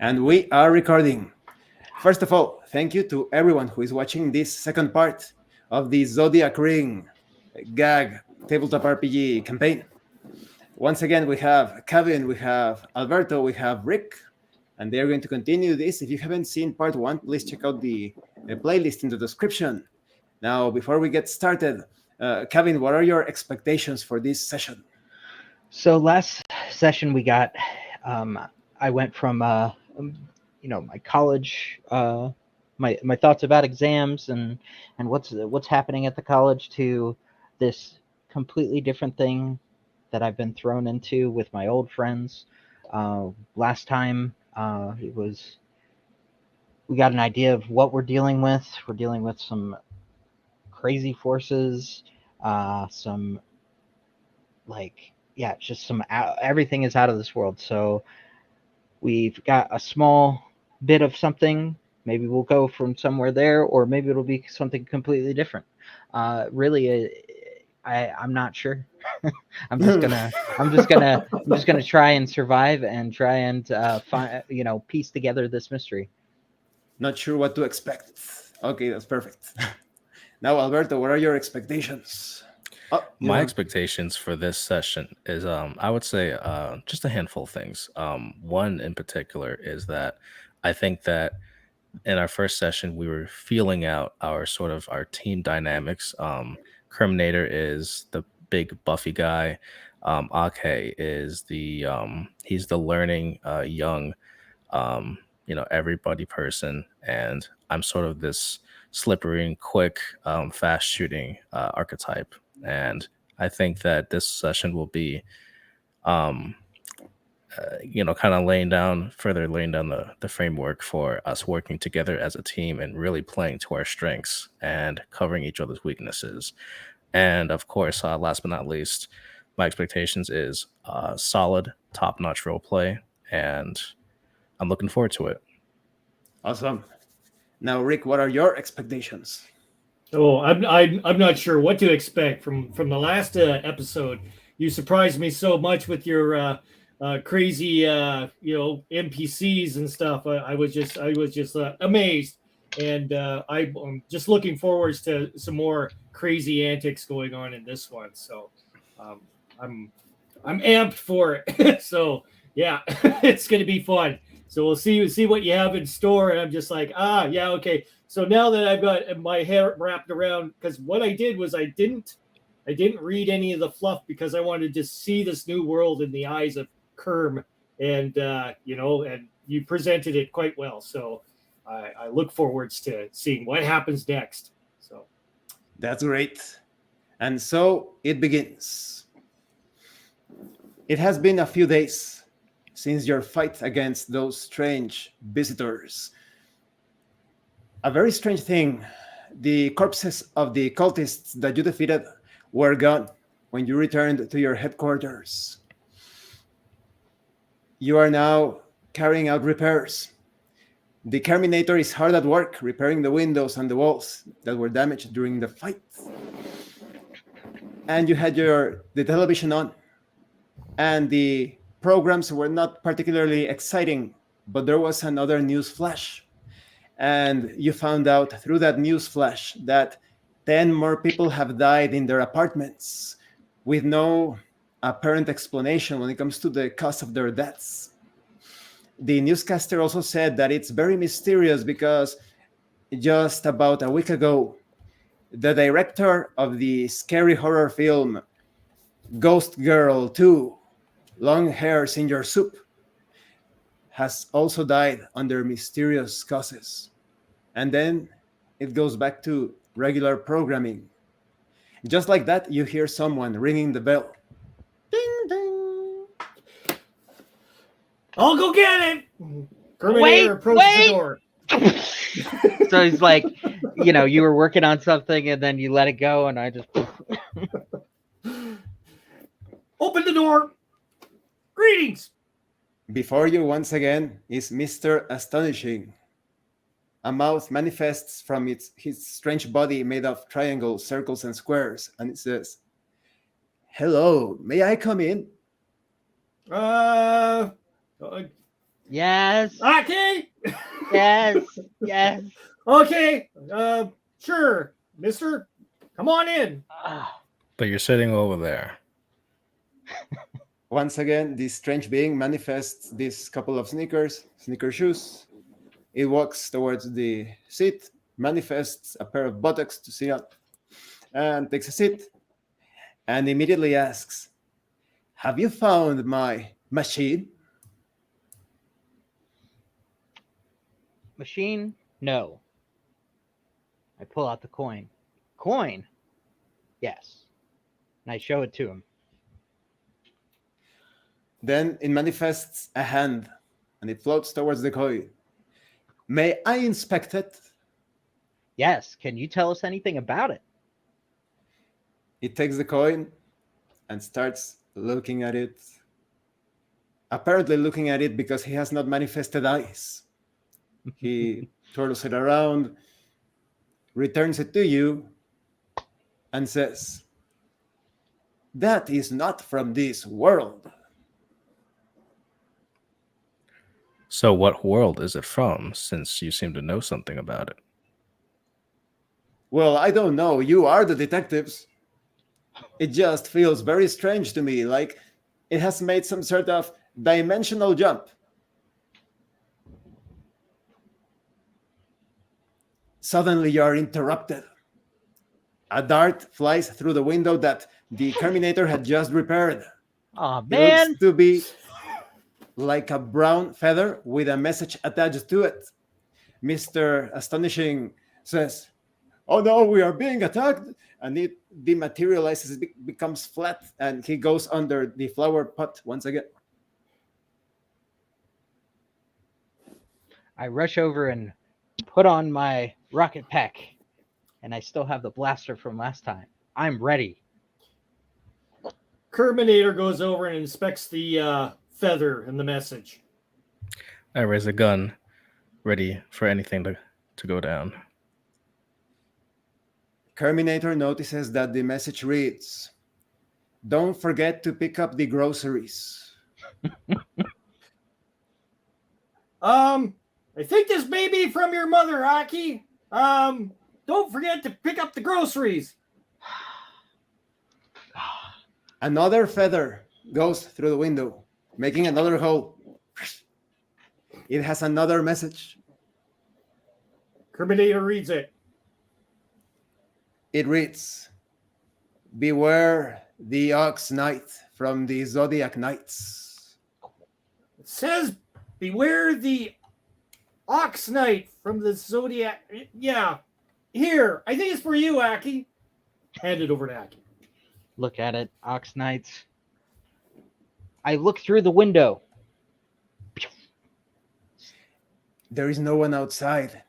And we are recording. First of all, thank you to everyone who is watching this second part of the Zodiac Ring gag tabletop RPG campaign. Once again, we have Kevin, we have Alberto, we have Rick, and they're going to continue this. If you haven't seen part one, please check out the playlist in the description. Now, before we get started, Kevin, what are your expectations for this session? So last session we got, I went from, my college, my thoughts about exams and what's happening at the college to this completely different thing that I've been thrown into with my old friends. Last time we got an idea of what we're dealing with. We're dealing with some crazy forces, everything is out of this world. So we've got a small bit of something. Maybe we'll go from somewhere there, or maybe it'll be something completely different. I'm not sure. I'm just gonna try and survive and try and piece together this mystery. Not sure what to expect. Okay, that's perfect. Now, Alberto, what are your expectations? My expectations for this session is, I would say, just a handful of things. One in particular is that I think that in our first session, we were feeling out our team dynamics. Criminator is the big buffy guy. Ake is he's the learning, young, everybody person. And I'm sort of this slippery and quick, fast shooting archetype. And I think that this session will be, kind of laying down the framework for us working together as a team and really playing to our strengths and covering each other's weaknesses. And of course, last but not least, my expectations is solid, top-notch role play, and I'm looking forward to it. Awesome. Now, Rick, what are your expectations? Oh, I'm not sure what to expect from the last episode. You surprised me so much with your crazy NPCs and stuff. I was just amazed, and I'm just looking forward to some more crazy antics going on in this one. So I'm amped for it. So yeah, it's gonna be fun. So we'll see what you have in store, and I'm just like, yeah, okay. So now that I've got my hair wrapped around, because what I did was I didn't read any of the fluff because I wanted to see this new world in the eyes of Kerm, and and you presented it quite well. So I look forwards to seeing what happens next. So that's great. And so it begins. It has been a few days since your fight against those strange visitors. A very strange thing. The corpses of the cultists that you defeated were gone when you returned to your headquarters. You are now carrying out repairs. The Carminator is hard at work repairing the windows and the walls that were damaged during the fight. And you had the television on, and the programs were not particularly exciting, but there was another news flash. And you found out through that news flash that 10 more people have died in their apartments with no apparent explanation when it comes to the cause of their deaths. The newscaster also said that it's very mysterious because just about a week ago, the director of the scary horror film Ghost Girl 2, Long Hairs in Your Soup, has also died under mysterious causes. And then it goes back to regular programming. Just like that, you hear someone ringing the bell. Ding, ding. I'll go get it. Terminator approaches the door. So he's like, you were working on something and then you let it go, and I just open the door. Greetings. Before you once again is Mr. Astonishing. A mouth manifests from his strange body made of triangles, circles, and squares, and it says, "Hello, may I come in?" Yes. Aki? Yes. Yes. Okay. Sure, mister. Come on in. Ah, But you're sitting over there. Once again, this strange being manifests this couple of sneaker shoes. It walks towards the seat, manifests a pair of buttocks to sit on, and takes a seat, and immediately asks, "Have you found my machine?" machine? No. I pull out the coin. Coin? Yes. And I show it to him. Then it manifests a hand, and it floats towards the coin. "May I inspect it?" Yes. Can you tell us anything about it? It takes the coin and starts looking at it. Apparently looking at it because he has not manifested eyes. He twirls it around, returns it to you, and says, "That is not from this world." So, what world is it from, since you seem to know something about it? "Well, I don't know. You are the detectives. It just feels very strange to me, like it has made some sort of dimensional jump." Suddenly, you are interrupted. A dart flies through the window that the Terminator had just repaired. Aw, It man. looks to be like a brown feather with a message attached to it. Mr. Astonishing says, "Oh no, we are being attacked." And it dematerializes, it becomes flat, and he goes under the flower pot once again. I rush over and put on my rocket pack. And I still have the blaster from last time. I'm ready. Terminator goes over and inspects the feather and the message. I raise a gun, ready for anything to go down. Terminator notices that the message reads, "Don't forget to pick up the groceries." I think this may be from your mother, Aki. Don't forget to pick up the groceries. Another feather goes through the window, making another hole. It has another message. Terminator reads it. It reads, "Beware the Ox Knight from the Zodiac Knights." It says, "Beware the Ox Knight from the Zodiac." Yeah. Here, I think it's for you, Aki. Hand it over to Aki. Look at it, Ox Knights. I look through the window. There is no one outside.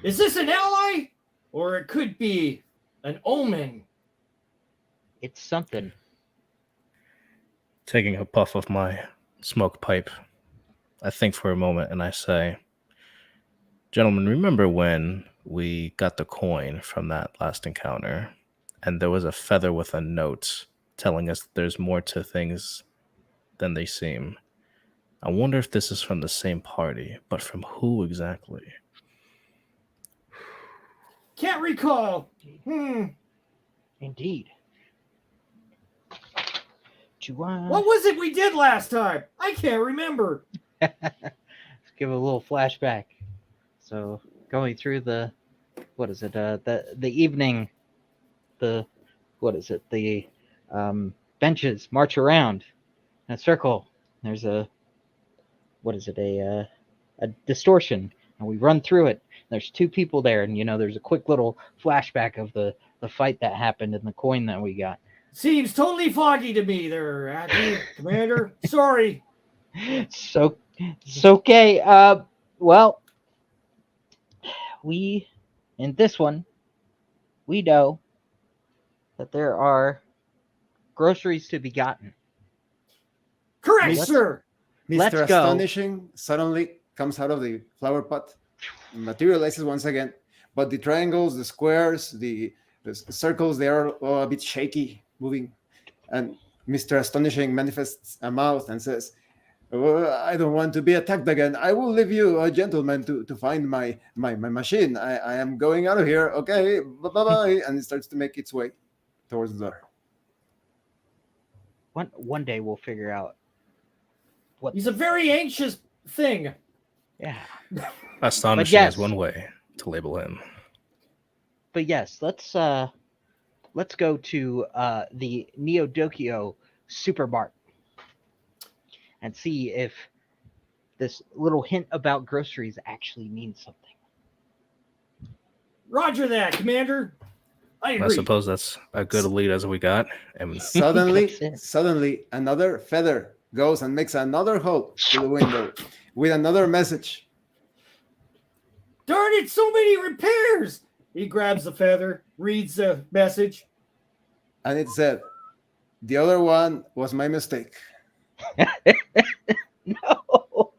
Is this an ally? Or it could be an omen. It's something. Taking a puff of my smoke pipe, I think for a moment and I say, "Gentlemen, remember when we got the coin from that last encounter and there was a feather with a note telling us that there's more to things than they seem? I wonder if this is from the same party, but from who exactly?" Can't recall. Indeed. Do I... What was it we did last time? I can't remember. Let's give a little flashback. So going through the evening, the benches march around in a circle. There's a distortion, and we run through it. There's two people there, and there's a quick little flashback of the fight that happened and the coin that we got. Seems totally foggy to me there, Aki, Commander. Sorry. So it's okay. Well, we in this one, we know that there are groceries to be gotten. Correct, Let's- sir. Let's Mr. go. Astonishing suddenly comes out of the flower pot, materializes once again, but the triangles, the squares, the circles, they are all a bit shaky, moving. And Mr. Astonishing manifests a mouth and says, I don't want to be attacked again. I will leave you, a gentleman, to find my machine. I am going out of here. Okay, bye-bye. And it starts to make its way towards the door. One day we'll figure out what. He's a very anxious thing. Yeah. Astonishing yes. is one way to label him. But yes, let's go to the Neodokyo Supermart and see if this little hint about groceries actually means something. Roger that, Commander. I agree. I suppose that's a good lead as we got. And Suddenly, another feather goes and makes another hole to the window with another message. Darn it, so many repairs! He grabs the feather, reads the message. And it said, the other one was my mistake. No.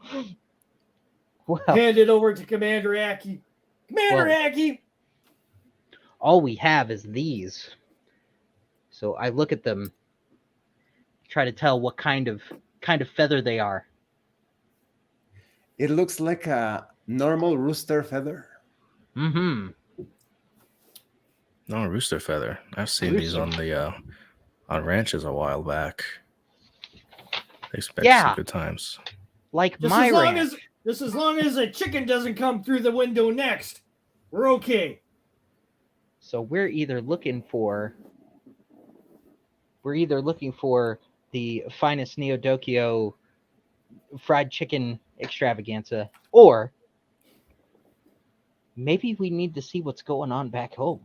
Well, Hand it over to Commander Aki. Commander Aki! all we have is these. So I look at them, try to tell what kind of feather they are. It looks like a normal rooster feather. Mm-hmm. No, rooster feather. I've seen these on the on ranches a while back. They expect some good times. Like Just my as long ranch. as long as a chicken doesn't come through the window next, we're okay. So we're either looking for the finest Neodokyo fried chicken extravaganza, or maybe we need to see what's going on back home.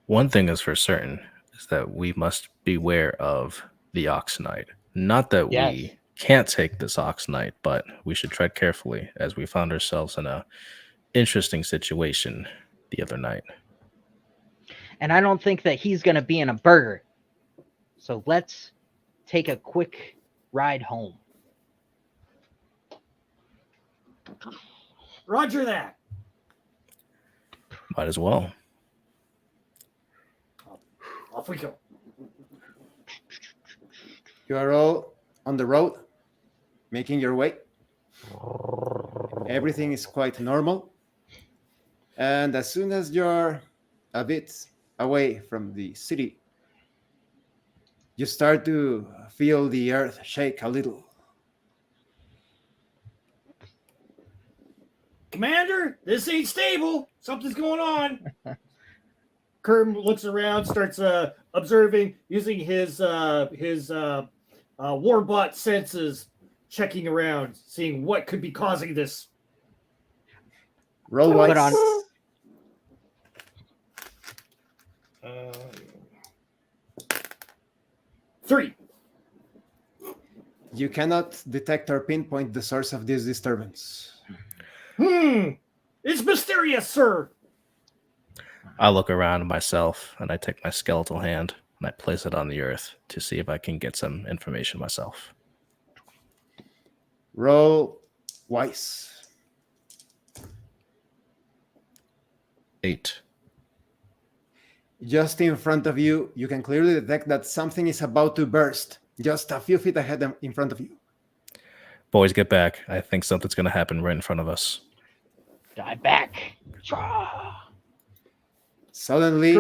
One thing is for certain is that we must beware of the Oxenite. Not that we can't take this Oxenite, but we should tread carefully, as we found ourselves in a interesting situation the other night. And I don't think that he's going to be in a burger. So let's take a quick ride home. Roger that. Might as well. Off we go. You are all on the road, making your way. Everything is quite normal. And as soon as you're a bit away from the city, you start to feel the earth shake a little. Commander, this ain't stable. Something's going on. Kerm looks around, starts observing, using his warbot senses, checking around, seeing what could be causing this. Roll white. on. 3. You cannot detect or pinpoint the source of this disturbance. It's mysterious, sir. I look around myself and I take my skeletal hand and I place it on the earth to see if I can get some information myself. Roll wise. 8. Just in front of you, you can clearly detect that something is about to burst, just a few feet ahead in front of you. Boys, get back. I think something's going to happen right in front of us. Die back. Suddenly,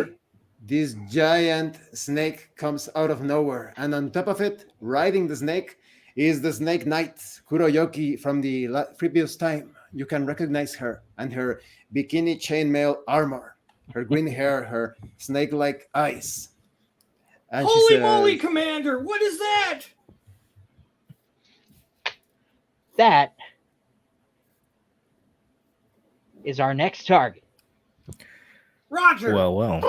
this giant snake comes out of nowhere, and on top of it, riding the snake, is the Snake Knight, Kuroyoki, from the previous time. You can recognize her and her bikini chainmail armor, her green hair, her snake-like eyes. And Holy moly, Commander! What is that? That is our next target. Roger! Well.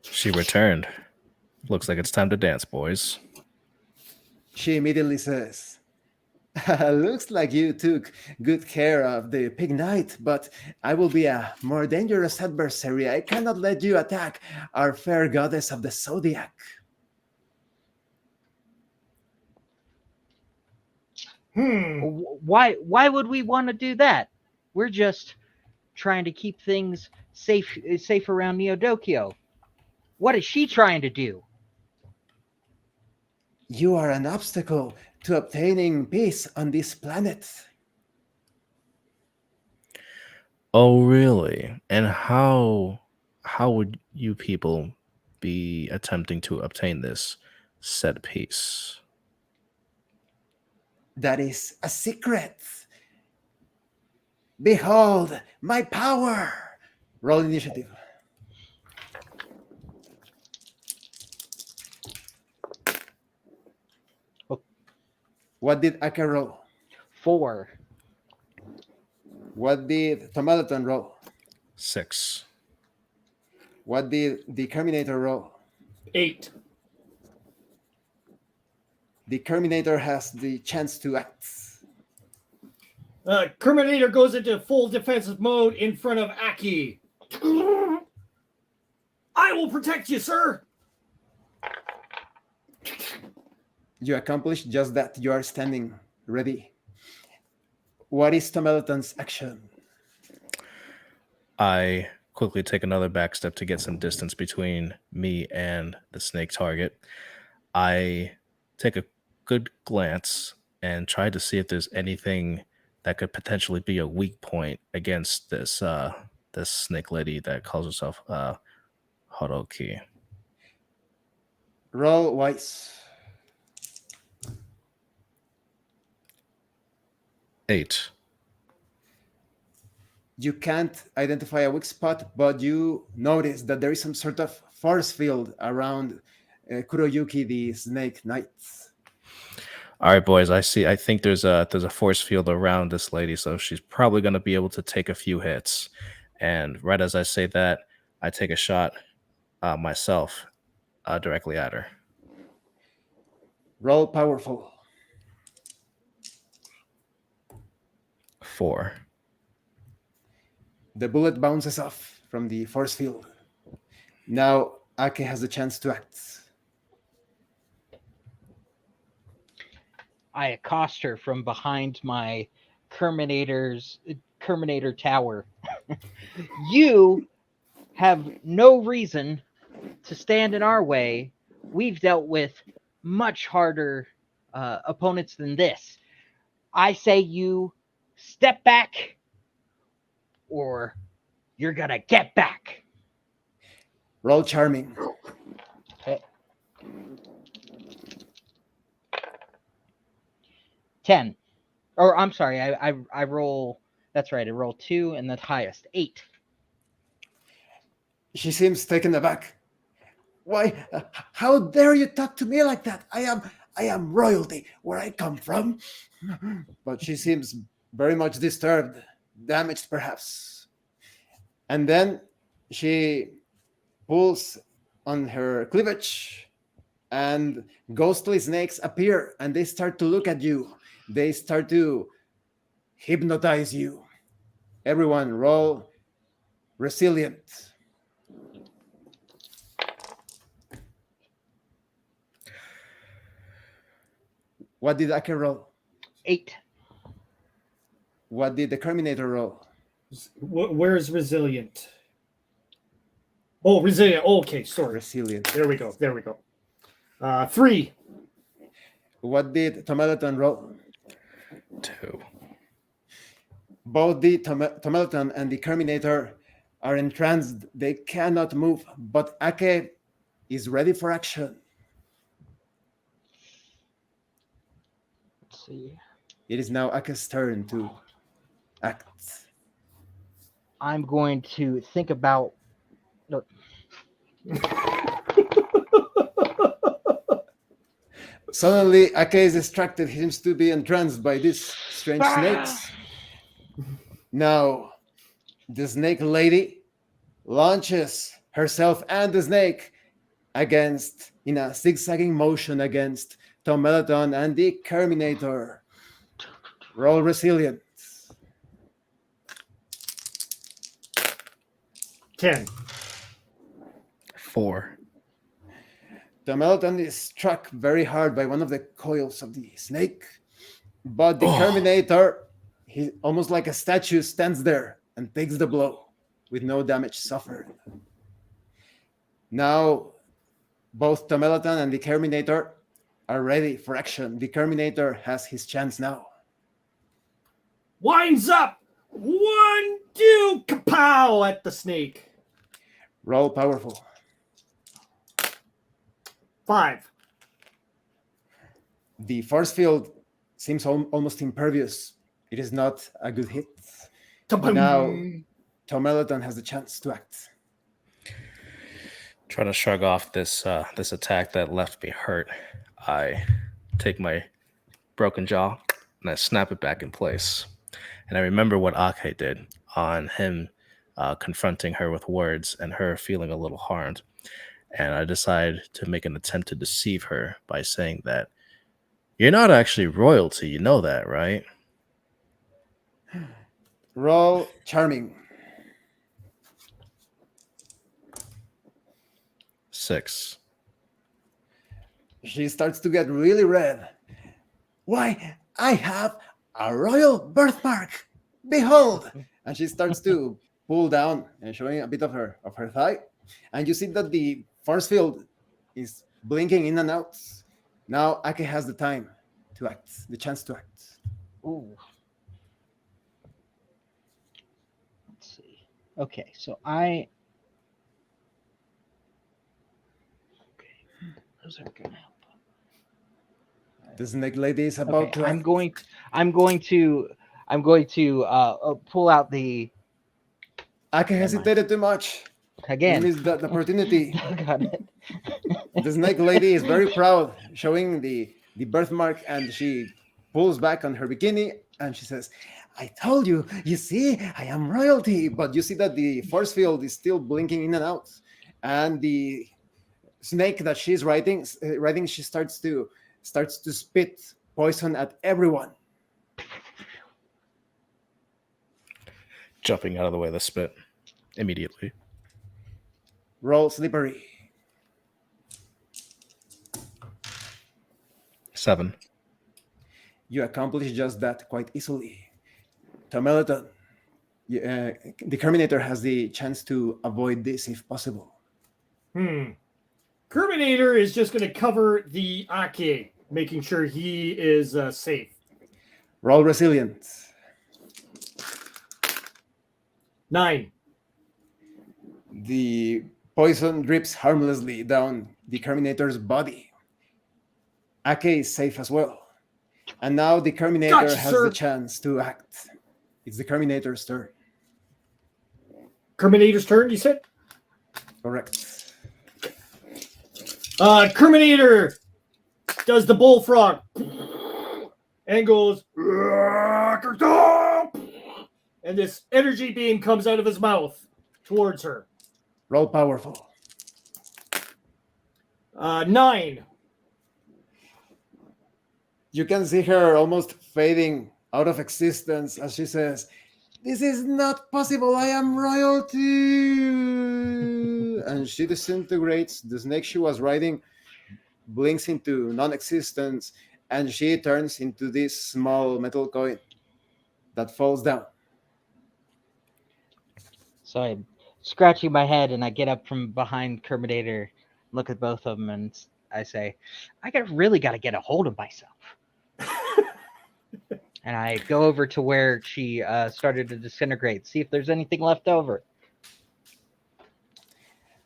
She returned. Looks like it's time to dance, boys. She immediately says, looks like you took good care of the pig knight, but I will be a more dangerous adversary. I cannot let you attack our fair goddess of the Zodiac. Why would we want to do that? We're just trying to keep things safe around Neodokyo. What is she trying to do? You are an obstacle to obtaining peace on this planet. Oh, really? And how would you people be attempting to obtain this said peace? That is a secret. Behold my power. Roll initiative. Oh. What did Ake roll? 4. What did Tomalaton roll? 6. What did the Terminator roll? 8. The Terminator has the chance to act. Terminator goes into full defensive mode in front of Aki. I will protect you, sir. You accomplished just that. You are standing ready. What is Tomalaton's action? I quickly take another back step to get some distance between me and the snake target. I take a good glance and try to see if there's anything that could potentially be a weak point against this this snake lady that calls herself Haruki. Roll wise. 8. You can't identify a weak spot, but you notice that there is some sort of force field around Kuroyuki, the snake knight. All right, boys. I think there's a force field around this lady, so she's probably going to be able to take a few hits. And right as I say that, I take a shot myself directly at her. Roll powerful. 4. The bullet bounces off from the force field. Now Ake has a chance to act. I accost her from behind my Terminator tower. You have no reason to stand in our way. We've dealt with much harder opponents than this. I say you step back or you're gonna get back. Roll charming. Okay. 10. Or I'm sorry, I roll. That's right. I roll 2 and the highest 8. She seems taken aback. Why? How dare you talk to me like that? I am royalty where I come from. But she seems very much disturbed, damaged perhaps. And then she pulls on her cleavage, and ghostly snakes appear, and they start to look at you. They start to hypnotize you. Everyone, roll resilient. What did Ake roll? 8. What did the Terminator roll? Where's resilient? Oh, resilient. Oh, okay, sorry. Resilient. There we go. 3. What did Tomalaton roll? 2. Both the Tomalaton and the Terminator are entranced. They cannot move, but Ake is ready for action. Let's see. It is now Ake's turn to act. I'm going to think about. No, Suddenly, Ake is distracted. He seems to be entranced by these strange snakes. Now, the snake lady launches herself and the snake in a zigzagging motion against Tomalaton and the Terminator. Roll resilience. 10. 4. Tomalaton is struck very hard by one of the coils of the snake, but the Terminator, he almost like a statue, stands there and takes the blow with no damage suffered. Now, both Tomalaton and the Terminator are ready for action. The Terminator has his chance now. Winds up. 1, 2, kapow at the snake. Roll powerful. 5. The force field seems almost impervious. It is not a good hit. Now, Tomeleton has the chance to act. Trying to shrug off this attack that left me hurt. I take my broken jaw and I snap it back in place. And I remember what Ake did on him confronting her with words and her feeling a little harmed. And I decide to make an attempt to deceive her by saying that you're not actually royalty. You know that, right? Roll charming. 6. She starts to get really red. Why, I have a royal birthmark. Behold! And she starts to pull down and showing a bit of her thigh. And you see that the force field is blinking in and out. Now Ake has the time to act, the chance to act. Ooh. Let's see. Okay, so Okay, those aren't gonna help. The snake lady is about to. I'm going to pull out the. Ake hesitated too much. Again. He missed the opportunity. Got it. The snake lady is very proud, showing the birthmark, and she pulls back on her bikini and she says, I told you, you see, I am royalty. But you see that the force field is still blinking in and out. And the snake that she's riding, she starts to spit poison at everyone. Jumping out of the way of the spit immediately. Roll slippery. 7. You accomplish just that quite easily. Tomeleton, the Terminator has the chance to avoid this if possible. Terminator is just going to cover the Ake, making sure he is safe. Roll resilience. 9. The poison drips harmlessly down the Terminator's body. Ake is safe as well. And now the Terminator Gotcha, has sir. the chance to act. It's the Terminator's turn. Terminator's turn, you said? Correct. Terminator does the bullfrog and goes, and this energy beam comes out of his mouth towards her. Roll powerful. 9. You can see her almost fading out of existence as she says, this is not possible, I am royalty. And she disintegrates. The snake she was riding blinks into non-existence, and she turns into this small metal coin that falls down. So I'm scratching my head, and I get up from behind Terminator, look at both of them, and I say, really got to get a hold of myself. And I go over to where she started to disintegrate, see if there's anything left over.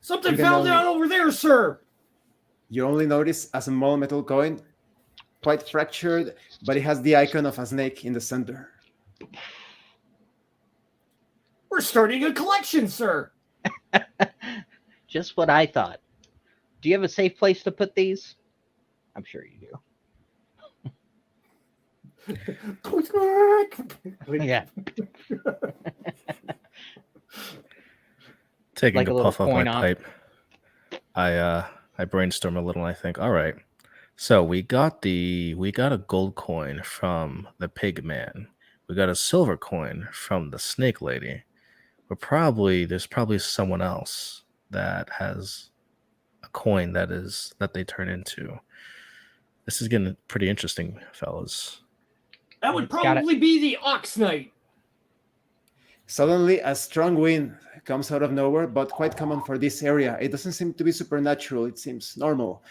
Something fell down over there, sir. You only notice a small metal coin, quite fractured, but it has the icon of a snake in the center. We're starting a collection, sir. Just what I thought. Do you have a safe place to put these? I'm sure you do. Yeah. Taking Like a a little puff off my coin op. pipe, I brainstorm a little and I think, all right, so we got a gold coin from the pig man. We got a silver coin from the snake lady. There's probably someone else that has a coin that they turn into. This is getting pretty interesting, fellas. That would probably be the Ox Knight. Suddenly, a strong wind comes out of nowhere, but quite common for this area. It doesn't seem to be supernatural. It seems normal.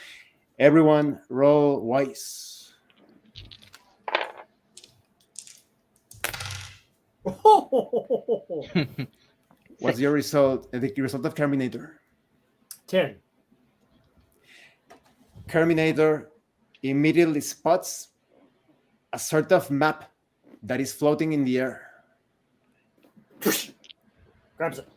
Everyone roll wise. What's your result? The result of Carminator. 10. Carminator immediately spots a sort of map that is floating in the air. Grabs it.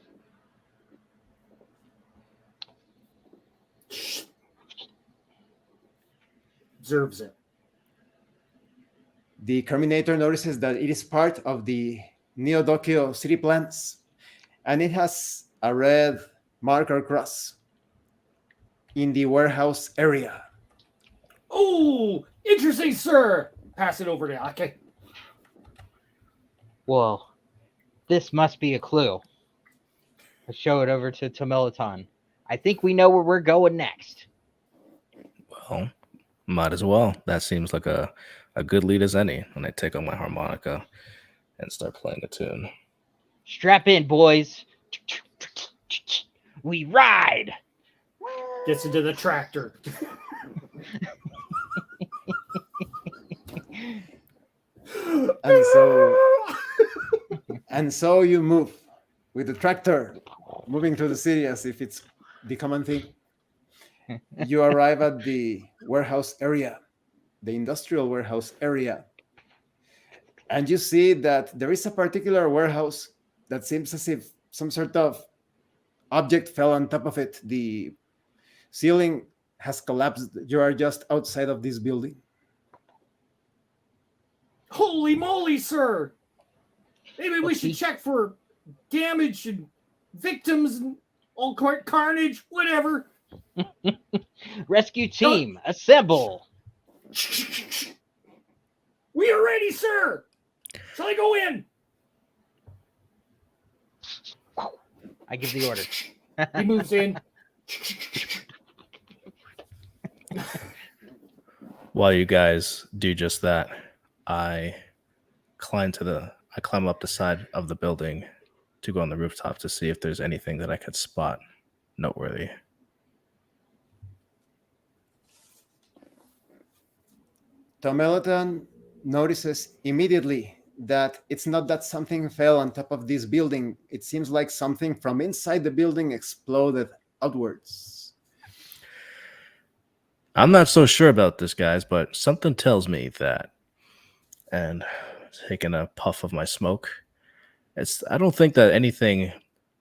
Observes it. The Carminator notices that it is part of the Neodokyo city plans, and it has a red marker cross in the warehouse area. Oh, interesting, sir. Pass it over to Ake. Well, this must be a clue. I show it over to Tomelaton. I think we know where we're going next. Well, might as well. That seems like a good lead as any. And I take on my harmonica and start playing the tune. Strap in, boys. We ride. Gets into the tractor. And so you move with the tractor, moving through the city as if it's the common thing. You arrive at the warehouse area, the industrial warehouse area, and you see that there is a particular warehouse that seems as if some sort of object fell on top of it. The ceiling has collapsed. You are just outside of this building. Holy moly, sir! Maybe we should check for damage and victims and all carnage, whatever. Rescue team, assemble. We are ready, sir. Shall I go in? I give the order. He moves in. While you guys do just that, I climb up the side of the building to go on the rooftop to see if there's anything that I could spot noteworthy. Tomelaton notices immediately that it's not that something fell on top of this building. It seems like something from inside the building exploded outwards. I'm not so sure about this, guys, but something tells me that. And taking a puff of my smoke, I don't think that anything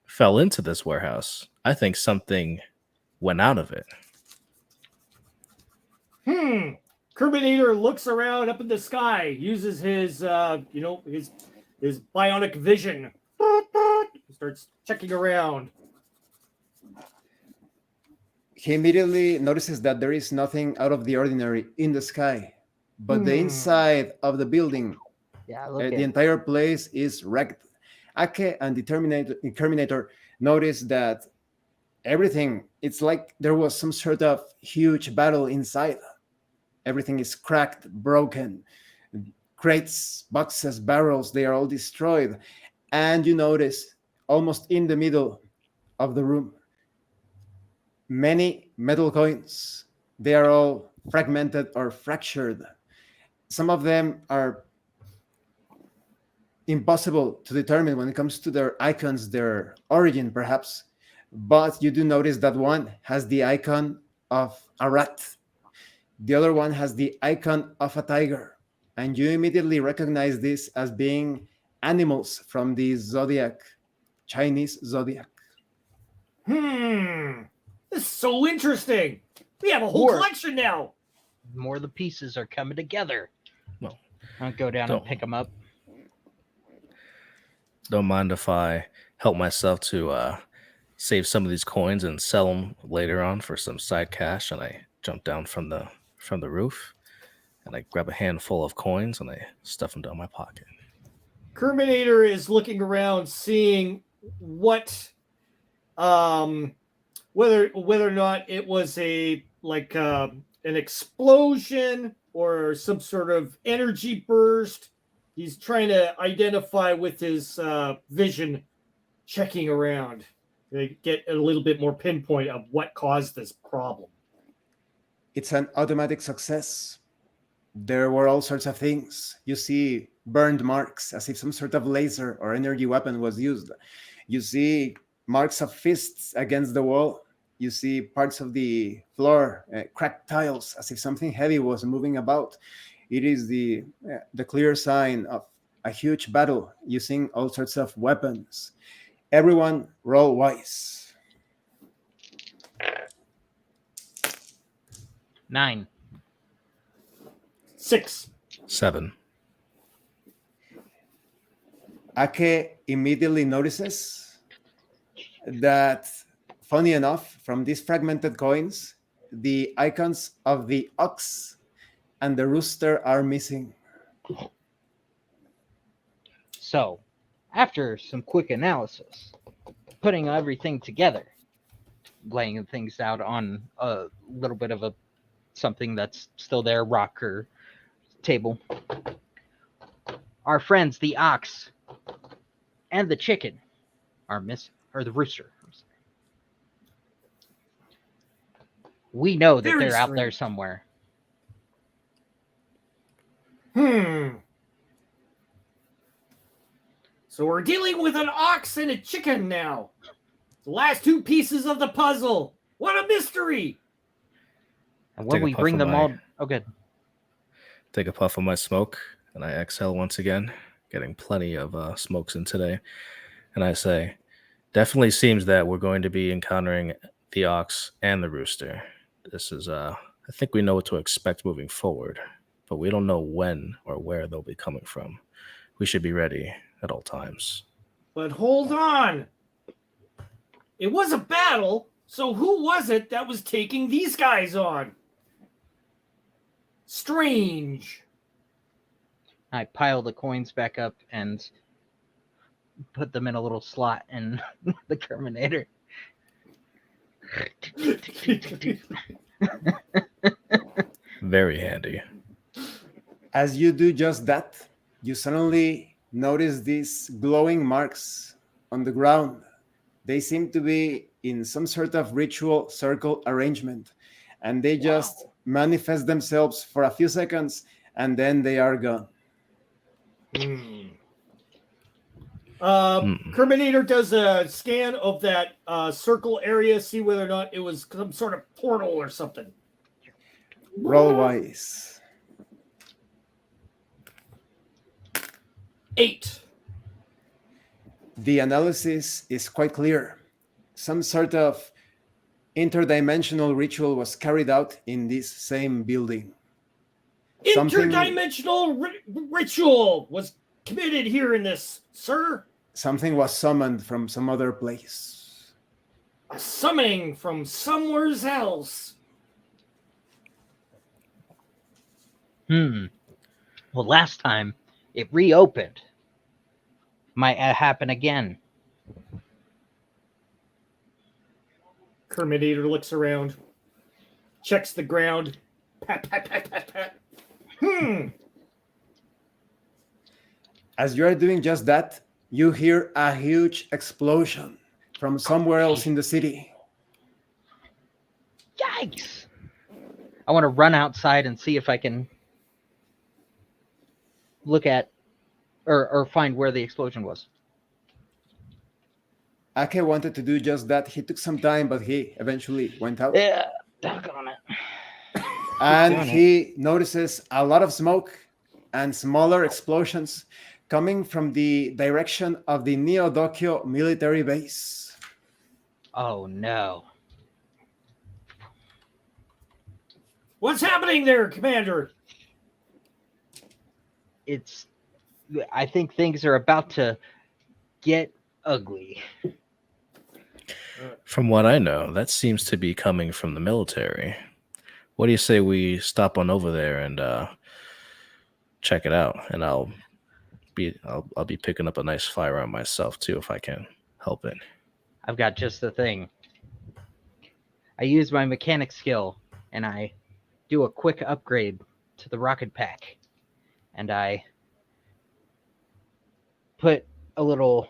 fell into this warehouse. I think something went out of it. Terminator looks around up in the sky, uses his his bionic vision. Starts checking around. He immediately notices that there is nothing out of the ordinary in the sky, but the inside of the building, the entire place is wrecked. Ake and the Terminator notice that everything, it's like there was some sort of huge battle inside. Everything is cracked, broken. Crates, boxes, barrels, they are all destroyed. And you notice, almost in the middle of the room, many metal coins. They are all fragmented or fractured. Some of them are impossible to determine when it comes to their icons, their origin perhaps. But you do notice that one has the icon of a rat. The other one has the icon of a tiger. And you immediately recognize this as being animals from the Zodiac, Chinese Zodiac. This is so interesting. We have a whole collection now. More of the pieces are coming together. Well, I'll go down and pick them up. Don't mind if I help myself to save some of these coins and sell them later on for some side cash. And I jump down from the roof and I grab a handful of coins and I stuff them down my pocket. Terminator is looking around, seeing what, whether or not it was an explosion or some sort of energy burst. He's trying to identify with his vision, checking around to get a little bit more pinpoint of what caused this problem. It's an automatic success. There were all sorts of things. You see burned marks as if some sort of laser or energy weapon was used. You see marks of fists against the wall. You see parts of the floor, cracked tiles, as if something heavy was moving about. It is the clear sign of a huge battle using all sorts of weapons. Everyone roll wise. 9. 6. 7. Ake immediately notices that, funny enough, from these fragmented coins, the icons of the ox and the rooster are missing. So, after some quick analysis, putting everything together, laying things out on a little bit of something that's still there, rock or table, our friends, the ox and the chicken, are missing, or the rooster. We know that Very they're out there strange. somewhere. So we're dealing with an ox and a chicken now. The last 2 pieces of the puzzle. What a mystery! And when Take a we puff bring of them my- all, oh, good. Take a puff of my smoke, and I exhale once again, getting plenty of smokes in today. And I say, definitely seems that we're going to be encountering the ox and the rooster. This is, I think we know what to expect moving forward, but we don't know when or where they'll be coming from. We should be ready at all times. But hold on. It was a battle, so who was it that was taking these guys on? Strange. I pile the coins back up and put them in a little slot in the Terminator. Very handy. As you do just that, you suddenly notice these glowing marks on the ground. They seem to be in some sort of ritual circle arrangement, and they just manifest themselves for a few seconds, and then they are gone. Terminator does a scan of that circle area, see whether or not it was some sort of portal or something. Roll wise. 8. The analysis is quite clear. Some sort of interdimensional ritual was carried out in this same building. Interdimensional ritual was committed here in this, sir. Something was summoned from some other place. A summoning from somewhere else. Well, last time it reopened. Might happen again. Terminator looks around, checks the ground. Pat, pat, pat, pat, pat. As you are doing just that, you hear a huge explosion from somewhere else in the city. Yikes! I want to run outside and see if I can look at or find where the explosion was. Ake wanted to do just that. He took some time, but he eventually went out. Yeah, doggone it. And he notices a lot of smoke and smaller explosions coming from the direction of the Neo-Dokyo military base. Oh no. What's happening there, Commander? I think things are about to get ugly. From what I know, that seems to be coming from the military. What do you say we stop on over there and check it out? And I'll be picking up a nice firearm myself too if I can help it. I've got just the thing. I use my mechanic skill and I do a quick upgrade to the rocket pack. And I put a little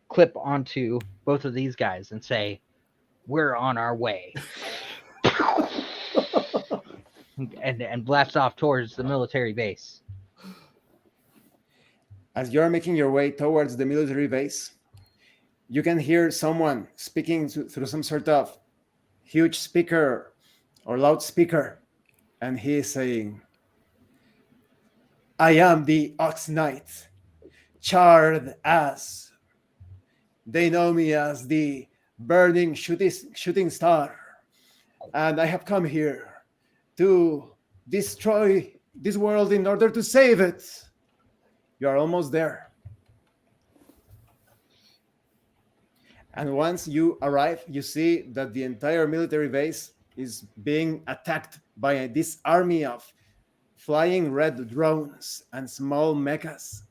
clip onto both of these guys and say, "We're on our way." and blasts off towards the military base. As you're making your way towards the military base, you can hear someone speaking through some sort of huge speaker or loudspeaker, and he is saying, "I am the Ox Knight, Chard Az. They know me as the burning shooting star, and I have come here to destroy this world in order to save it. You are almost there." And once you arrive, you see that the entire military base is being attacked by this army of flying red drones and small mechas.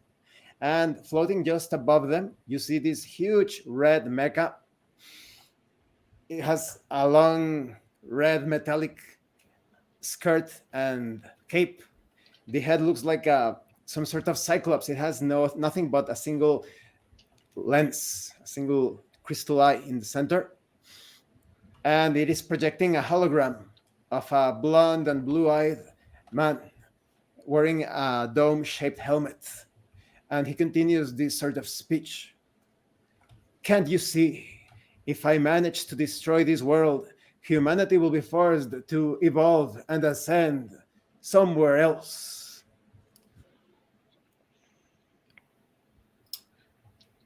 And floating just above them, you see this huge red mecha. It has a long red metallic skirt and cape. The head looks like some sort of cyclops. It has nothing but a single lens, a single crystal eye in the center. And it is projecting a hologram of a blonde and blue-eyed man wearing a dome-shaped helmet. And he continues this sort of speech. "Can't you see? If I manage to destroy this world, humanity will be forced to evolve and ascend somewhere else."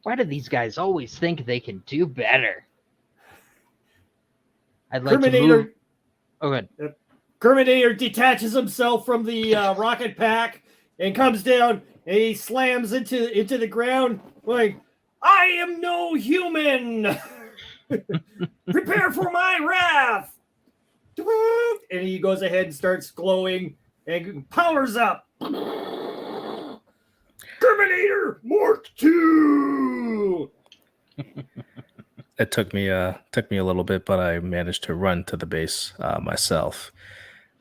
Why do these guys always think they can do better? I'd like to move. Oh, good. Terminator detaches himself from the rocket pack and comes down, and he slams into the ground like, "I am no human. Prepare for my wrath." And he goes ahead and starts glowing and powers up. Terminator Mark 2. It took me a little bit, but I managed to run to the base myself.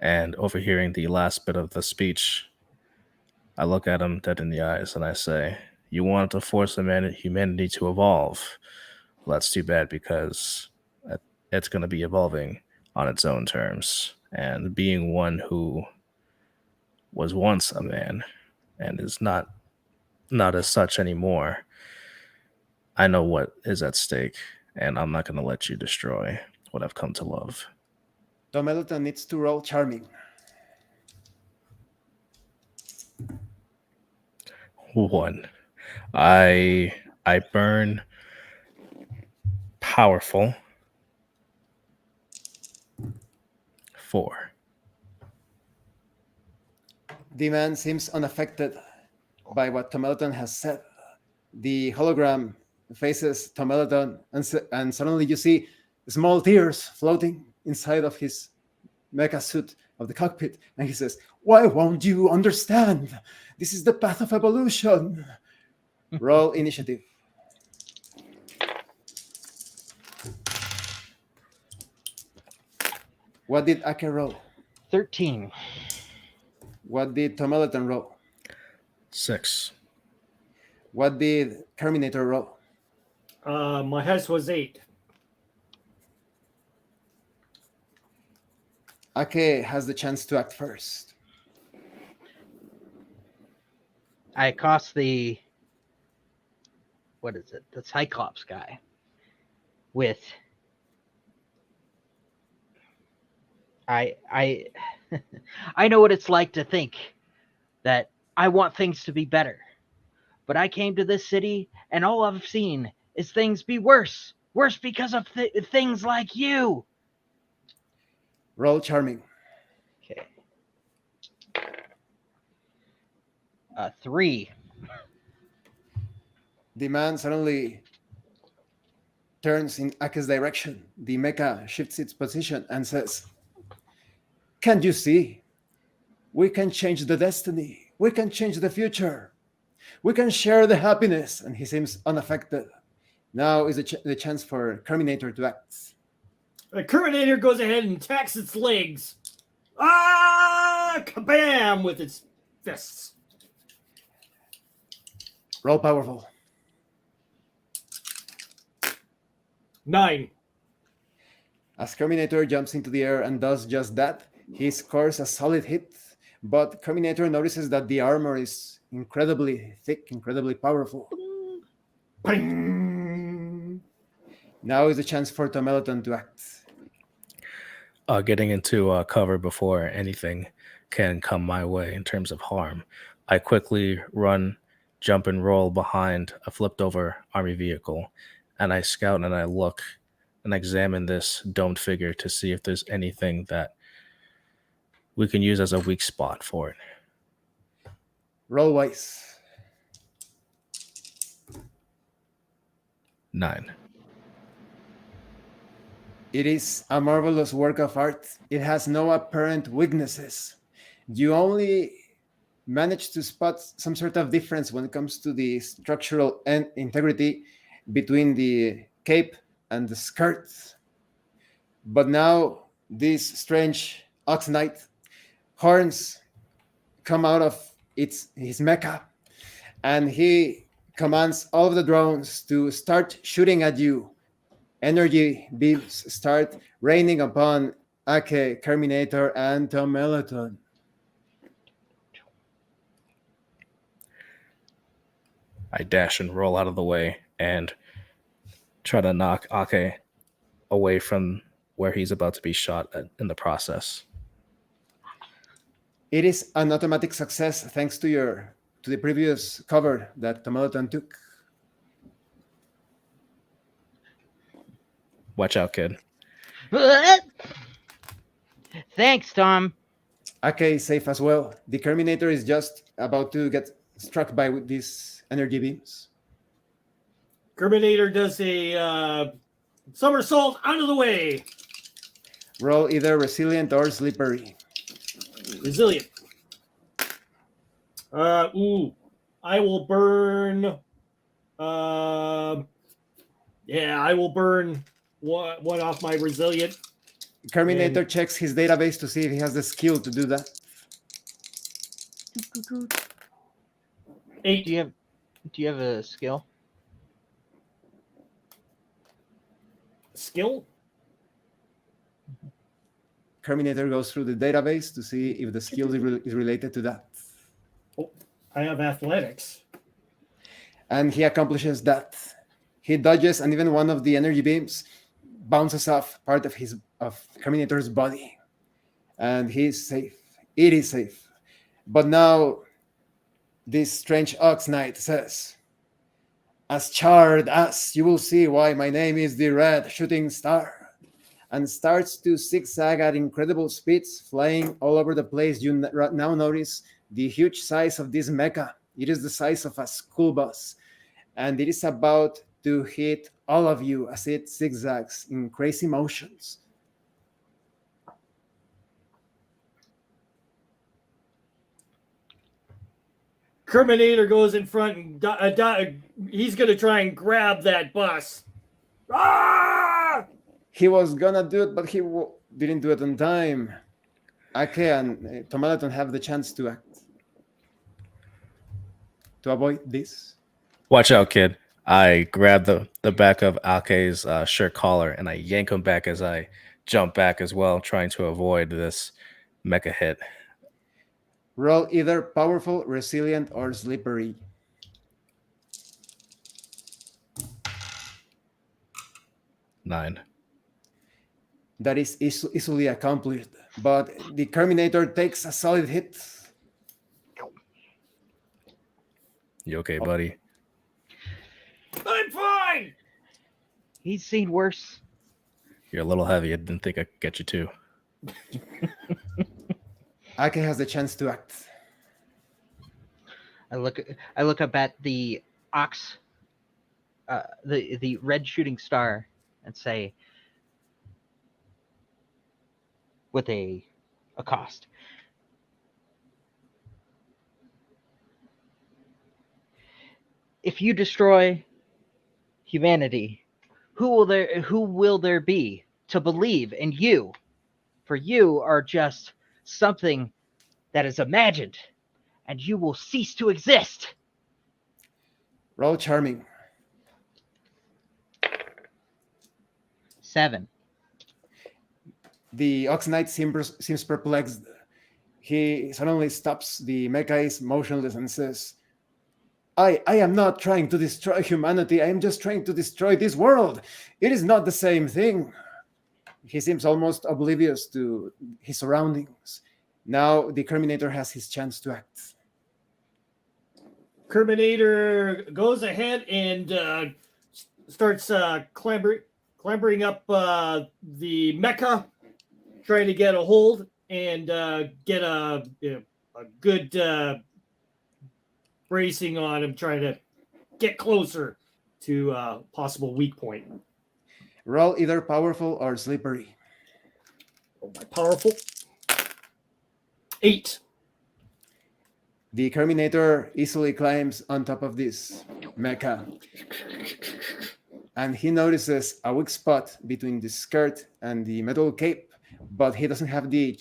And overhearing the last bit of the speech, I look at him dead in the eyes and I say, "You want to force humanity to evolve? Well, that's too bad, because it's going to be evolving on its own terms. And being one who was once a man and is not as such anymore, I know what is at stake, and I'm not going to let you destroy what I've come to love." Tomelton needs to roll charming. 1. I burn powerful. 4. The man seems unaffected by what Tomelton has said. The hologram faces Tomelton, and suddenly you see small tears floating inside of his mecha suit of the cockpit. And he says, "Why won't you understand? This is the path of evolution." Roll initiative. What did Ake roll? 13. What did Tomelton roll? 6. What did Terminator roll? My highest was 8. Ake has the chance to act first. I accost the Cyclops guy with I I know what it's like to think that I want things to be better. But I came to this city and all I've seen is things be worse because of things like you. Roll charming. Okay. 3. The man suddenly turns in Ake's direction. The mecha shifts its position and says, "Can't you see? We can change the destiny. We can change the future. We can share the happiness." And he seems unaffected. Now is the chance for Terminator to act. The Terminator goes ahead and attacks its legs. Ah! Kabam! With its fists. Roll powerful. 9. As Terminator jumps into the air and does just that, He scores a solid hit, but Terminator notices that the armor is incredibly thick, incredibly powerful. Ping! Now is the chance for Tomelaton to act. Getting into cover before anything can come my way in terms of harm, I quickly run, jump, and roll behind a flipped over army vehicle, and I scout and I look and examine this domed figure to see if there's anything that we can use as a weak spot for it. Roll wise. 9. It is a marvelous work of art. It has no apparent weaknesses. You only manage to spot some sort of difference when it comes to the structural integrity between the cape and the skirt. But now this strange ox knight horns come out of his mecha, and he commands all of the drones to start shooting at you. Energy beams start raining upon Ake, Terminator, and Tomelaton. I dash and roll out of the way and try to knock Ake away from where he's about to be shot in the process. It is an automatic success thanks to the previous cover that Tomelaton took. Watch out, kid. Thanks, Tom. Ake is safe as well. The Terminator is just about to get struck by these energy beams. Terminator does a somersault out of the way. Roll either resilient or slippery. Resilient. I will burn. I will burn one off my resilient. Terminator checks his database to see if he has the skill to do that. 8. Do you have a skill? Skill? Terminator goes through the database to see if the skill is related to that. Oh, I have athletics. And he accomplishes that. He dodges, and even one of the energy beams bounces off part of Terminator's body. And he's safe. It is safe. But now, this strange ox knight says, "As Chard Az, you will see why my name is the Red Shooting Star," and starts to zigzag at incredible speeds, flying all over the place. You now notice the huge size of this mecha. It is the size of a school bus, and it is about to hit all of you as it zigzags in crazy motions. Terminator goes in front and he's going to try and grab that bus. Ah! He was gonna do it, but he didn't do it on time. Ake and Tomelaton have the chance to act to avoid this. Watch out, kid. I grab the back of Ake's shirt collar and I yank him back as I jump back as well, trying to avoid this mecha hit. Roll either powerful, resilient, or slippery. 9. That is easily accomplished, but the Terminator takes a solid hit. You okay, buddy? I'm fine. He's seen worse. You're a little heavy. I didn't think I could get you too. Ake has the chance to act. I look up at the ox, the red shooting star, and say, with a cost, if you destroy humanity, who will there be to believe in you? For you are just something that is imagined, and you will cease to exist. Roll charming. 7. The Ox Knight seems perplexed. He suddenly stops. The mecha is motionless and says, I am not trying to destroy humanity. I am just trying to destroy this world. It is not the same thing. He seems almost oblivious to his surroundings. Now the Terminator has his chance to act. Terminator goes ahead and starts clambering up the mecha, trying to get a hold and get a good bracing on him, trying to get closer to possible weak point. Roll either powerful or slippery. Oh, my powerful. 8. The Terminator easily climbs on top of this mecha. And he notices a weak spot between the skirt and the metal cape, but he doesn't have the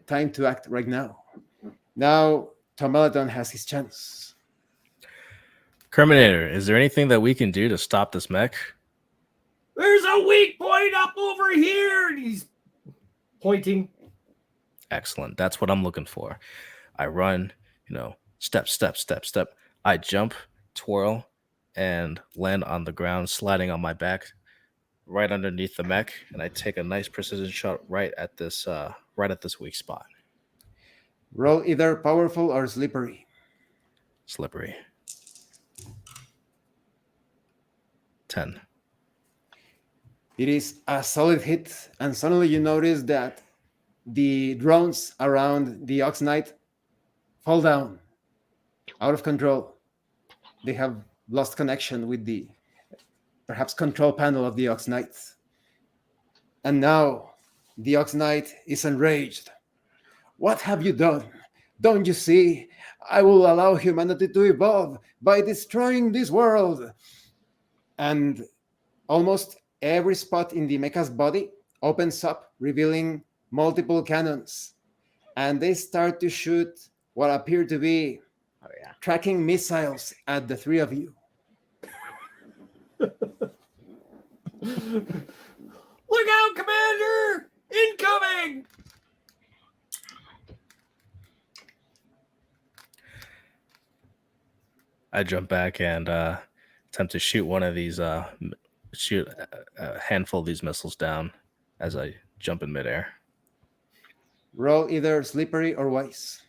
time to act right now. Now, Tomalaton has his chance. Terminator, is there anything that we can do to stop this mech? There's a weak point up over here. And he's pointing. Excellent. That's what I'm looking for. I run, step. I jump, twirl, and land on the ground, sliding on my back, right underneath the mech, and I take a nice precision shot right at this weak spot. Roll either powerful or slippery. Slippery. 10. It is a solid hit, and suddenly you notice that the drones around the Ox Knight fall down, out of control. They have lost connection with the perhaps control panel of the Ox Knight. And now the Ox Knight is enraged. What have you done? Don't you see? I will allow humanity to evolve by destroying this world. And almost every spot in the mecha's body opens up, revealing multiple cannons. And they start to shoot what appear to be tracking missiles at the three of you. Look out, Commander! Incoming! I jump back and attempt to shoot one of these, shoot a handful of these missiles down as I jump in midair. Roll either slippery or wise.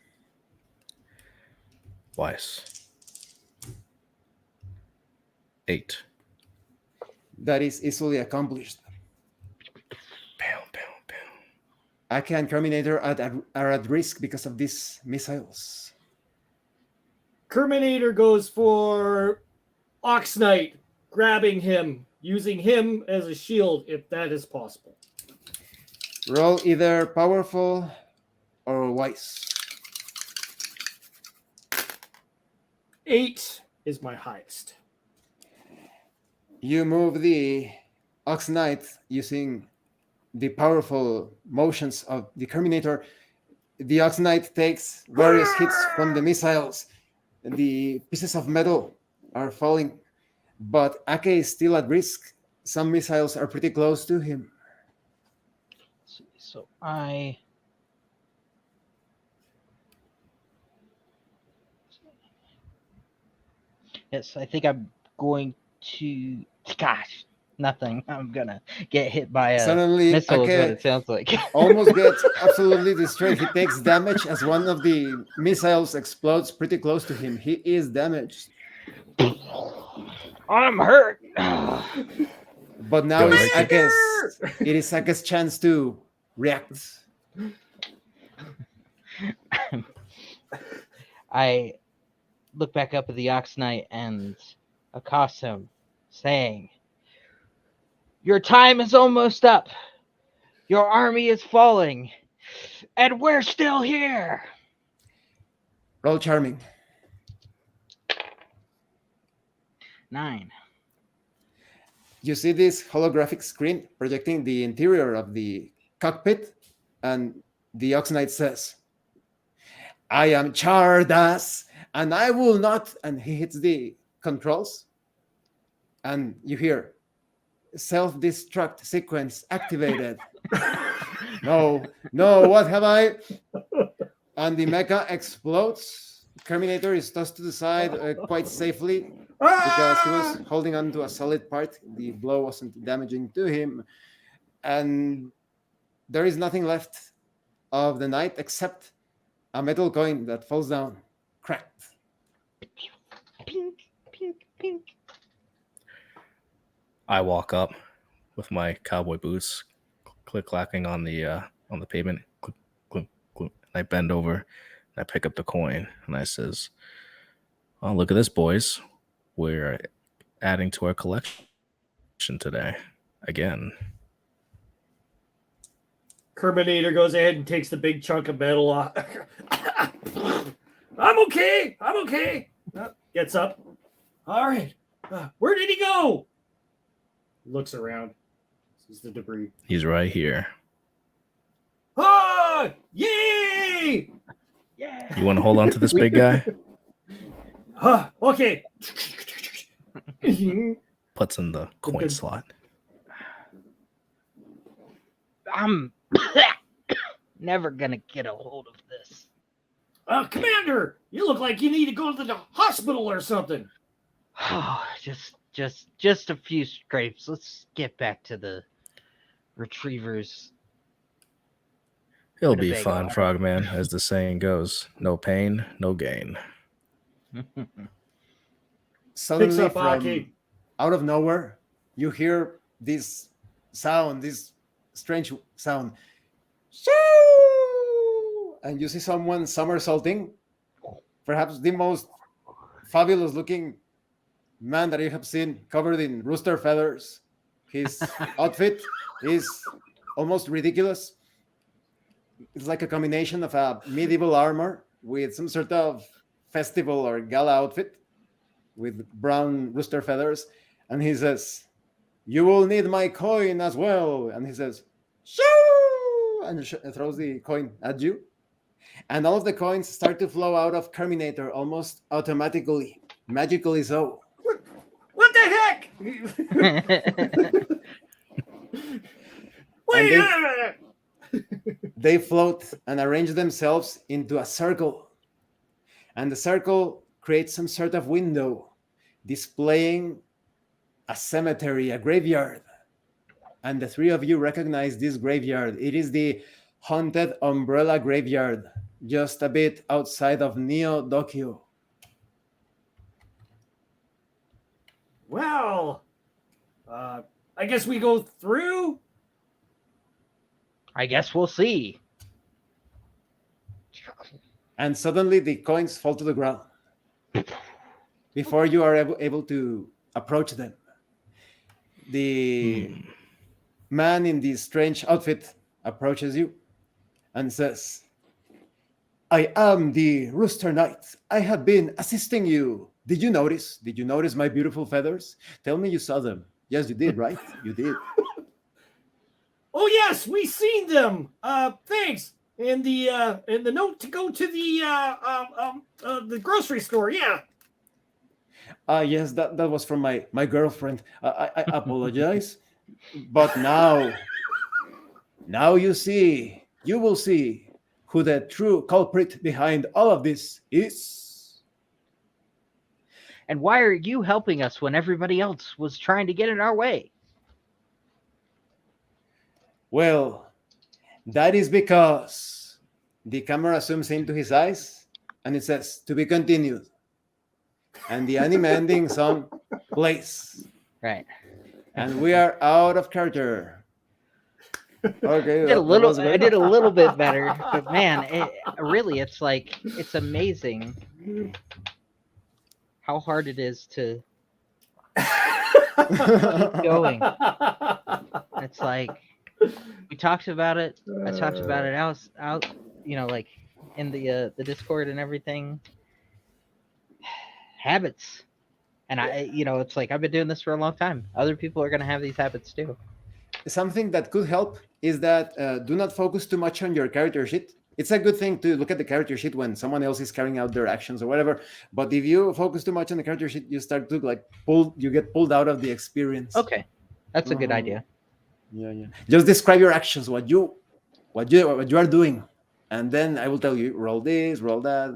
Wise. 8. That is easily accomplished. Pow, pow, pow. Aka and Terminator are at risk because of these missiles. Terminator goes for Ox Knight, grabbing him, using him as a shield if that is possible. Roll either powerful or wise. 8 is my highest. You move the Ox Knight using the powerful motions of the Terminator. The Ox Knight takes various hits from the missiles. The pieces of metal are falling, but Ake is still at risk. Some missiles are pretty close to him. So I think I'm going to. Gosh, nothing. I'm gonna get hit by a Suddenly, missile. Is what Ake it sounds like. almost gets absolutely destroyed. He takes damage as one of the missiles explodes pretty close to him. He is damaged. I'm hurt. But now Go it is Sake's chance to react. I look back up at the Ox Knight and accost him, saying, "Your time is almost up. Your army is falling, and we're still here." Roll charming. 9. You see this holographic screen projecting the interior of the cockpit, and the Ox Knight says, "I am Chard Az, and I will not," and he hits the controls, and you hear self-destruct sequence activated. No, no, what have I? And the mecha explodes. Terminator is tossed to the side quite safely because he was holding on to a solid part. The blow wasn't damaging to him. And there is nothing left of the knight except a metal coin that falls down, cracked. Pink, pink, pink. I walk up with my cowboy boots, click clacking on the pavement. Click, click, click. And I bend over and I pick up the coin and I says, "Oh, look at this, boys! We're adding to our collection today again." Terminator goes ahead and takes the big chunk of metal off. I'm okay. Gets up. All right. Where did he go? Looks around. Sees the debris. He's right here. Ah! Yay! Yeah. You want to hold on to this big guy? Okay. Puts in the coin slot. I'm never gonna get a hold of this. Commander, you look like you need to go to the hospital or something. Oh, just a few scrapes. Let's get back to the retrievers. He'll be Winnebago. fine, Frogman, as the saying goes. No pain, no gain. Suddenly, Picks up from Aki. out of nowhere, you hear this sound, this strange sound. Shoo! And you see someone somersaulting. Perhaps the most fabulous looking man that you have seen, covered in rooster feathers. His outfit is almost ridiculous. It's like a combination of a medieval armor with some sort of festival or gala outfit with brown rooster feathers. And he says, "You will need my coin as well." And he says, "Shoo!" And throws the coin at you. And all of the coins start to flow out of Terminator almost automatically, magically so. What the heck? Wait a minute. They float and arrange themselves into a circle. And the circle creates some sort of window displaying a cemetery, a graveyard. And the three of you recognize this graveyard. It is the Haunted Umbrella Graveyard, just a bit outside of Neo Dokyo. Well, I guess we go through. I guess we'll see. And suddenly the coins fall to the ground before you are able to approach them. The man in the strange outfit approaches you and says, "I am the Rooster Knight. I have been assisting you. Did you notice? Did you notice my beautiful feathers? Tell me you saw them. Yes, you did, right? You did." Oh yes, we seen them. Thanks. And the note to go to the grocery store. Yeah. Yes, that was from my girlfriend. I apologize. But now you will see who the true culprit behind all of this is. And why are you helping us when everybody else was trying to get in our way? Well, that is because the camera zooms into his eyes and it says, "To be continued." And the anime ending song plays. Right. And we are out of character. Okay. I did a little bit better, but man, it's amazing how hard it is to keep going. It's like we talked about it. I talked about it out, like in the Discord and everything. Habits, and it's like I've been doing this for a long time. Other people are going to have these habits too. Something that could help is that do not focus too much on your character sheet. It's a good thing to look at the character sheet when someone else is carrying out their actions or whatever. But if you focus too much on the character sheet, you start to you get pulled out of the experience. Okay, that's a good idea. Yeah. Just describe your actions, what you what you are doing, and then I will tell you roll this, roll that.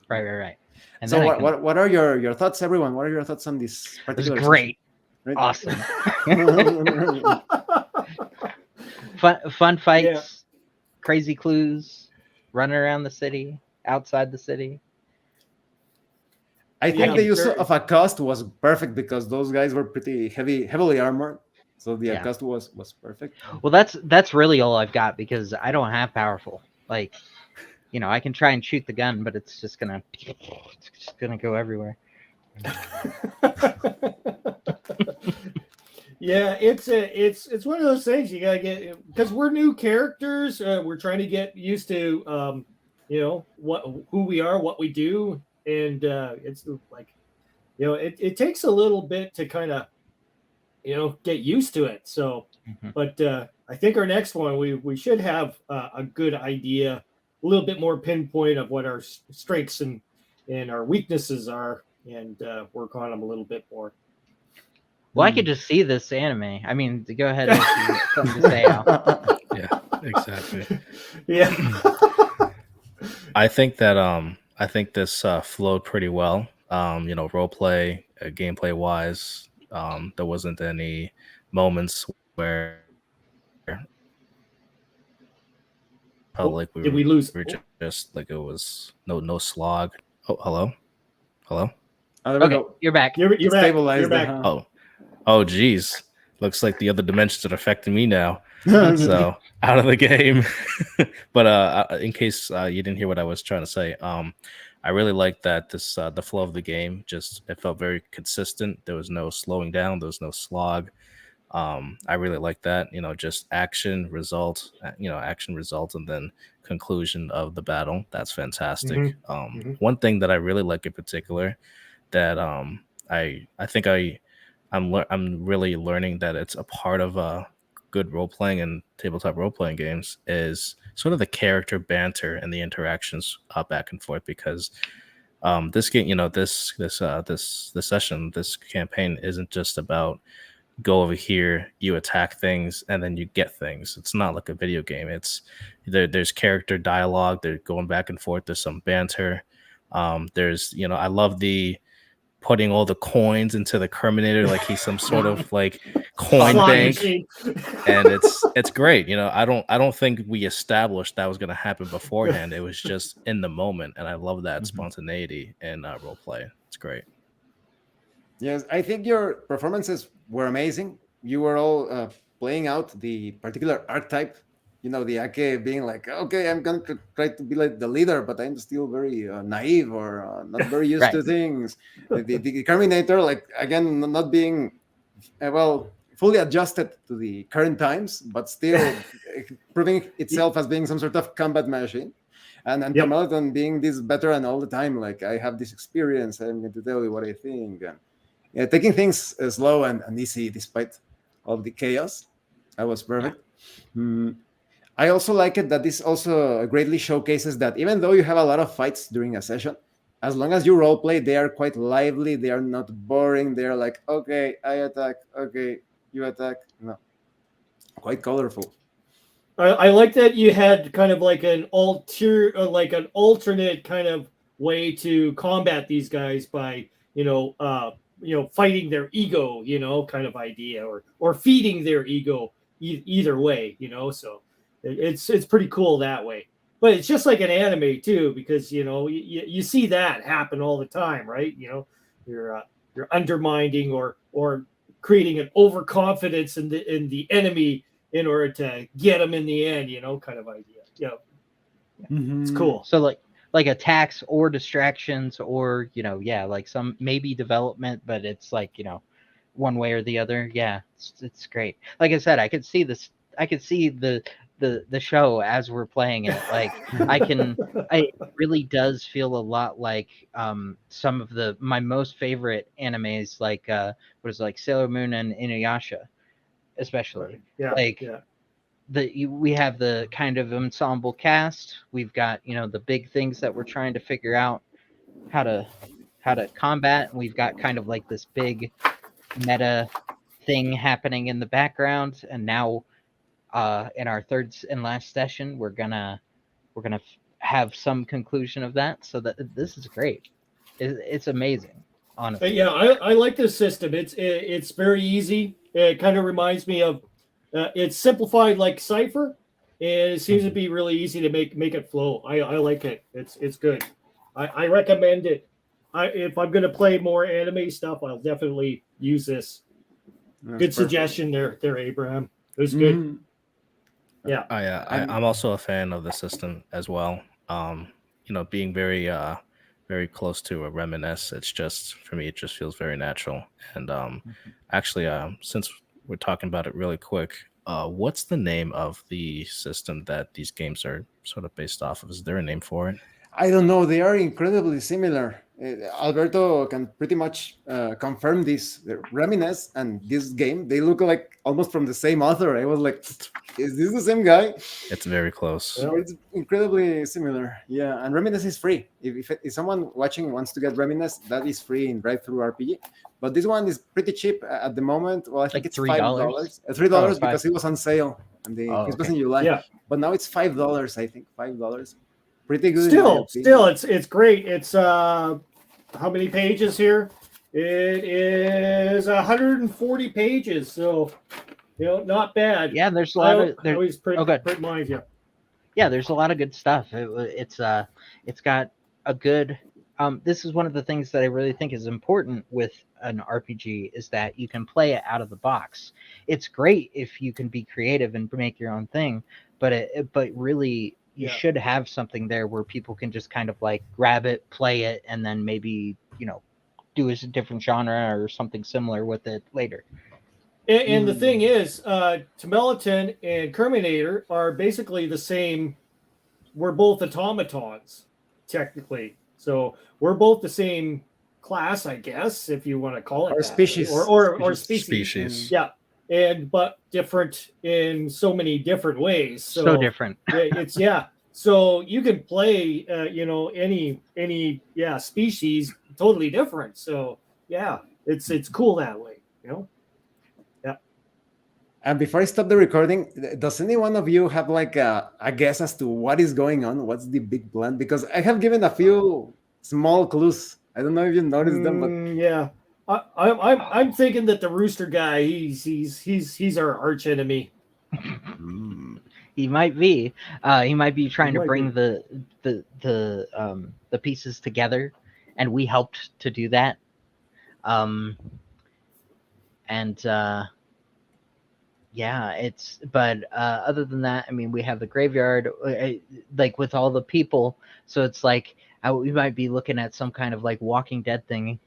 Right. And So then what are your thoughts, everyone? What are your thoughts on this it was particular great, session? Right? awesome, fun fights, crazy clues, running around the city, outside the city. I think Yeah, the use sure. of a cost was perfect because those guys were pretty heavily armored. So the Yeah. cost was perfect. Well, that's really all I've got because I don't have powerful. Like, I can try and shoot the gun, but it's just gonna go everywhere. Yeah, it's one of those things you gotta get because we're new characters. We're trying to get used to who we are, what we do, and it's like it takes a little bit to kind of get used to it. So, but I think our next one we should have a good idea, a little bit more pinpoint of what our strengths and our weaknesses are, and work on them a little bit more. Well, I could just see this anime. I mean, go ahead and something to say, Al. Yeah, exactly. Yeah. I think this flowed pretty well. Role play, gameplay wise, there wasn't any moments where felt like Did we lose? we were just like it was no slog. Oh, hello. Oh, there we Okay, go. you're back. You're It back. stabilized You're it, back. huh? Oh, geez. Looks like the other dimensions are affecting me now. So out of the game. But in case you didn't hear what I was trying to say, I really like that this the flow of the game it felt very consistent. There was no slowing down. There was no slog. I really like that. Just action result. Action result, and then conclusion of the battle. That's fantastic. One thing that I really like in particular that I think I'm really learning that it's a part of good role playing and tabletop role playing games is sort of the character banter and the interactions back and forth because this game, this session, this campaign isn't just about go over here, you attack things, and then you get things. It's not like a video game. There's character dialogue. They're going back and forth. There's some banter. There's I love the putting all the coins into the Kerminator like he's some sort of like coin Slot bank, machine. and it's great. I don't think we established that was going to happen beforehand. It was just in the moment, and I love that spontaneity in role play. It's great. Yes, I think your performances were amazing. You were all playing out the particular archetype. The Ake being like, okay, I'm going to try to be like the leader, but I'm still very naive or not very used to things. The Terminator, like, again, not being, fully adjusted to the current times, but still proving itself as being some sort of combat machine. And Peloton being this veteran all the time, like, I have this experience, I'm going to tell you what I think. And taking things slow and easy despite all the chaos. That was perfect. I also like it that this also greatly showcases that even though you have a lot of fights during a session, as long as you role play, they are quite lively. They are not boring. They are like, okay, I attack. Okay, you attack. No, quite colorful. I like that you had kind of like an alternate kind of way to combat these guys by fighting their ego, kind of idea, or feeding their ego. Either way, so it's pretty cool that way. But it's just like an anime too, because you see that happen all the time, right? You're undermining or creating an overconfidence in the enemy in order to get them in the end, kind of idea. It's cool. So like attacks or distractions or like some maybe development, but it's like one way or the other. Yeah, it's great. Like I said, I could see this. I could see the show as we're playing it. Like it really does feel a lot like some of my most favorite animes, like like Sailor Moon and Inuyasha, especially. Right. We have the kind of ensemble cast. We've got the big things that we're trying to figure out how to combat. And we've got kind of like this big meta thing happening in the background, and now in our third and last session, we're gonna have some conclusion of that. So that this is great. It's amazing, honestly. Yeah, I like this system. It's very easy. It kind of reminds me of it's simplified like Cipher, and it seems to be really easy to make it flow. I like it. It's good. I recommend it. If I'm going to play more anime stuff, I'll definitely use this. That's Good perfect. suggestion there, Abraham. It was good. Mhm. Yeah. I'm also a fan of the system as well. Being very close to a reminisce. It's just for me, it just feels very natural. And actually, since we're talking about it really quick, what's the name of the system that these games are sort of based off of? Is there a name for it? I don't know. They are incredibly similar. Alberto can pretty much confirm this. The Reminisce and this game, they look like almost from the same author. I was like, is this the same guy? It's very close. So it's incredibly similar. Yeah, and Reminisce is free. If someone watching wants to get Reminisce, that is free in Drive-Thru RPG. But this one is pretty cheap at the moment. Well, I think Like it's $3? $5. $3 Oh, because it was on sale and the Oh, Christmas okay. in July. Yeah. But now it's $5. I think $5. Pretty good. Still, it's great. It's how many pages here? It is 140 pages. So not bad. Yeah, there's a lot of I always print good. mine. Yeah. Yeah, there's a lot of good stuff. It's got a good. This is one of the things that I really think is important with an RPG is that you can play it out of the box. It's great if you can be creative and make your own thing, but really you should have something there where people can just kind of like grab it, play it, and then maybe do a different genre or something similar with it later. And the thing is, Tumeliton and Kerminator are basically the same. We're both automatons, technically. So we're both the same class, I guess, if you want to call it Or that. species. Or species. Species. Yeah. But different in so many different ways. So different. It's So you can play any species totally different. So it's cool that way, And before I stop the recording, does any one of you have like a guess as to what is going on? What's the big plan? Because I have given a few small clues. I don't know if you noticed them, but I'm thinking that the rooster guy, he's our arch enemy. He might be. He might be trying to bring be. the pieces together, and we helped to do that. But other than that, I mean, we have the graveyard, like with all the people. So it's like we might be looking at some kind of like Walking Dead thing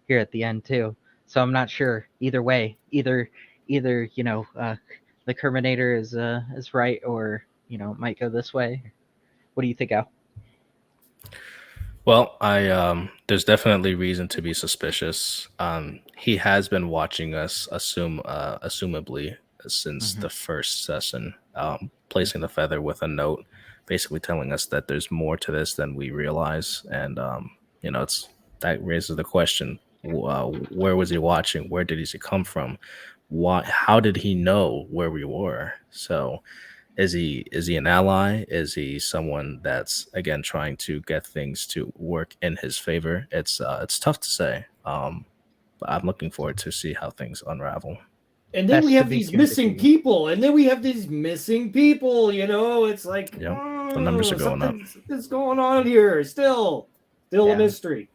here at the end too. So I'm not sure. Either way, either the Terminator is right, or it might go this way. What do you think, Al? Well, there's definitely reason to be suspicious. He has been watching us, assumably since the first session, placing the feather with a note, basically telling us that there's more to this than we realize, and that raises the question: where was he watching? Where did he come from? How did he know where we were? So, is he an ally? Is he someone that's again trying to get things to work in his favor? It's tough to say. But I'm looking forward to see how things unravel. And then we have these missing people. It's like the numbers are going up. What's going on here? Still a mystery.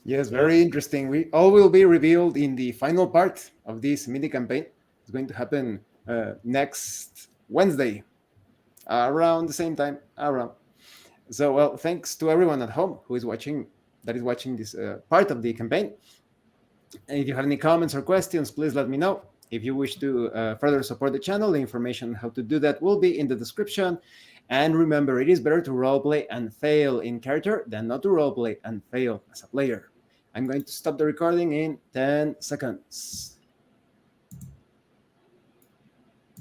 Yes, very interesting. We all will be revealed in the final part of this mini campaign. It's going to happen next Wednesday around the same time. So, well, thanks to everyone at home who is watching this part of the campaign. And if you have any comments or questions, please let me know. If you wish to further support the channel, the information on how to do that will be in the description. And remember, it is better to roleplay and fail in character than not to roleplay and fail as a player. I'm going to stop the recording in 10 seconds.